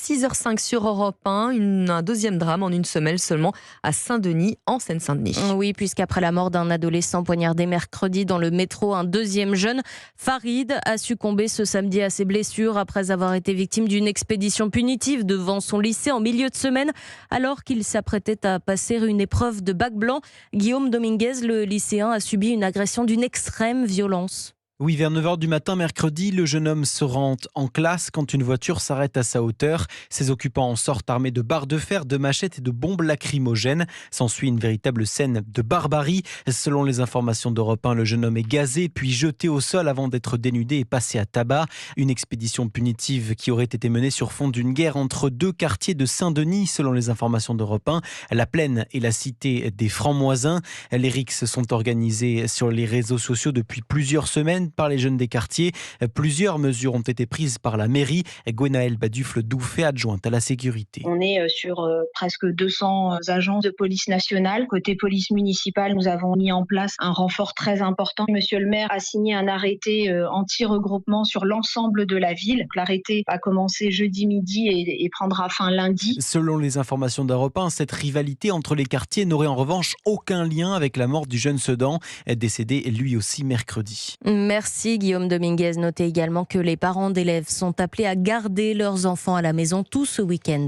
6h05 sur Europe 1. Un deuxième drame en une semaine seulement à Saint-Denis, en Seine-Saint-Denis. Oui, puisqu'après la mort d'un adolescent poignardé mercredi dans le métro, un deuxième jeune, Farid, a succombé ce samedi à ses blessures après avoir été victime d'une expédition punitive devant son lycée en milieu de semaine, alors qu'il s'apprêtait à passer une épreuve de bac blanc. Guillaume Dominguez, le lycéen, a subi une agression d'une extrême violence. Oui, vers 9h du matin mercredi, le jeune homme se rend en classe quand une voiture s'arrête à sa hauteur. Ses occupants en sortent armés de barres de fer, de machettes et de bombes lacrymogènes. S'ensuit une véritable scène de barbarie. Selon les informations d'Europe 1, le jeune homme est gazé puis jeté au sol avant d'être dénudé et passé à tabac. Une expédition punitive qui aurait été menée sur fond d'une guerre entre deux quartiers de Saint-Denis, selon les informations d'Europe 1, la Plaine et la cité des Francs-Moisins. Les rixes sont organisées sur les réseaux sociaux depuis plusieurs semaines par les jeunes des quartiers. Plusieurs mesures ont été prises par la mairie. Gwenaëlle Badufle-Douffet, adjointe à la sécurité. On est sur presque 200 agents de police nationale. Côté police municipale, nous avons mis en place un renfort très important. Monsieur le maire a signé un arrêté anti-regroupement sur l'ensemble de la ville. L'arrêté a commencé jeudi midi et prendra fin lundi. Selon les informations d'Europe 1, cette rivalité entre les quartiers n'aurait en revanche aucun lien avec la mort du jeune Sedan, décédé lui aussi mercredi. Merci Guillaume Dominguez. Notez également que les parents d'élèves sont appelés à garder leurs enfants à la maison tout ce week-end.